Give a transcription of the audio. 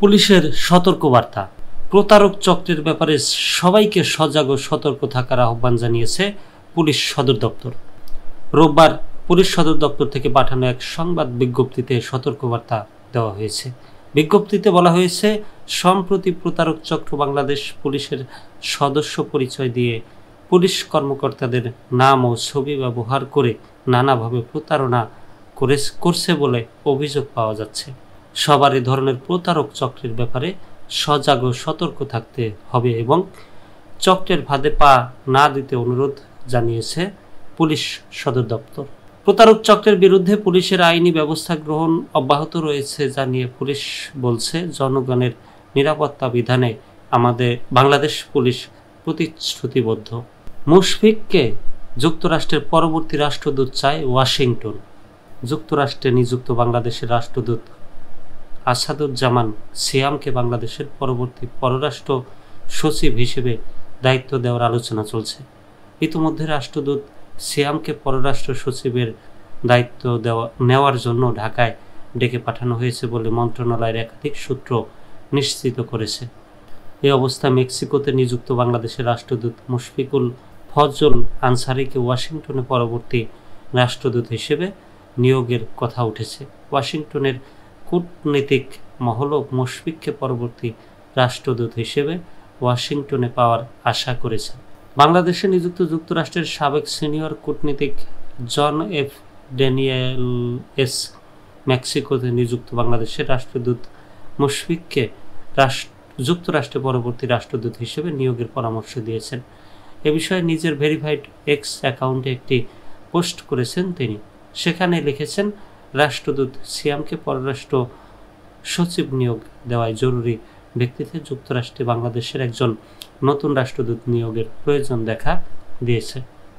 পুলিশের সতর্কবার্তা। প্রতারক চক্রের ব্যাপারে সবাইকে সজাগ ও সতর্ক থাকার আহ্বান জানিয়েছে পুলিশ সদর দপ্তর। রোববার পুলিশ সদর দপ্তর থেকে পাঠানো এক সংবাদ বিজ্ঞপ্তিতে সতর্কবার্তা দেওয়া হয়েছে। বিজ্ঞপ্তিতে বলা হয়েছে, সম্প্রতি প্রতারক চক্র বাংলাদেশ পুলিশের সদস্য পরিচয় দিয়ে পুলিশ কর্মকর্তাদের নাম ও ছবি ব্যবহার করে নানাভাবে প্রতারণা করছে বলে অভিযোগ পাওয়া যাচ্ছে। সবার এ ধরনের প্রতারক চক্রের ব্যাপারে সজাগ ও সতর্ক থাকতে হবে এবং চক্রের ফাঁদে পা না দিতে অনুরোধ জানিয়েছে পুলিশ সদর দপ্তর। প্রতারক চক্রের বিরুদ্ধে পুলিশের আইনি ব্যবস্থা গ্রহণ অব্যাহত রয়েছে জানিয়ে পুলিশ বলছে, জনগণের নিরাপত্তা বিধানে আমাদের বাংলাদেশ পুলিশ প্রতিশ্রুতিবদ্ধ। মুশফিককে যুক্তরাষ্ট্রের পরবর্তী রাষ্ট্রদূত চায় ওয়াশিংটন। যুক্তরাষ্ট্রে নিযুক্ত বাংলাদেশের রাষ্ট্রদূত আসাদুজ্জামান সিয়ামকে বাংলাদেশের পরবর্তী পররাষ্ট্র সচিব হিসেবে দায়িত্ব দেওয়ার আলোচনা চলছে। ইতিমধ্যে রাষ্ট্রদূত সিয়ামকে পররাষ্ট্র সচিবের দায়িত্ব নেওয়ার জন্য ঢাকায় ডেকে পাঠানো হয়েছে বলে মন্ত্রণালয়ের একাধিক সূত্র নিশ্চিত করেছে। এই অবস্থায় মেক্সিকোতে নিযুক্ত বাংলাদেশের রাষ্ট্রদূত মুশফিকুল ফজল আনসারিকে ওয়াশিংটনে পরবর্তী রাষ্ট্রদূত হিসেবে নিয়োগের কথা উঠেছে। ওয়াশিংটনের কূটনীতিক মহলও মুশফিককে পরবর্তী রাষ্ট্রদূত হিসেবে ওয়াশিংটনে পাওয়ার আশা করেছে। বাংলাদেশে নিযুক্ত যুক্তরাষ্ট্রের সাবেক সিনিয়র কূটনীতিক জন এফ ড্যানিয়েলস মেক্সিকোতে নিযুক্ত বাংলাদেশের রাষ্ট্রদূত মুশফিককে যুক্তরাষ্ট্রের পরবর্তী রাষ্ট্রদূত হিসেবে নিয়োগের পরামর্শ দিয়েছেন। এ বিষয়ে নিজের ভেরিফাইড এক্স অ্যাকাউন্টে একটি পোস্ট করেছেন তিনি। সেখানে লিখেছেন, রাষ্ট্রদূত সিয়ামকে পররাষ্ট্র সচিব নিয়োগ দেওয়ায় জরুরি ভিত্তিতে যুক্তরাষ্ট্রে বাংলাদেশের একজন নতুন রাষ্ট্রদূত নিয়োগের প্রয়োজন দেখা দিয়েছে।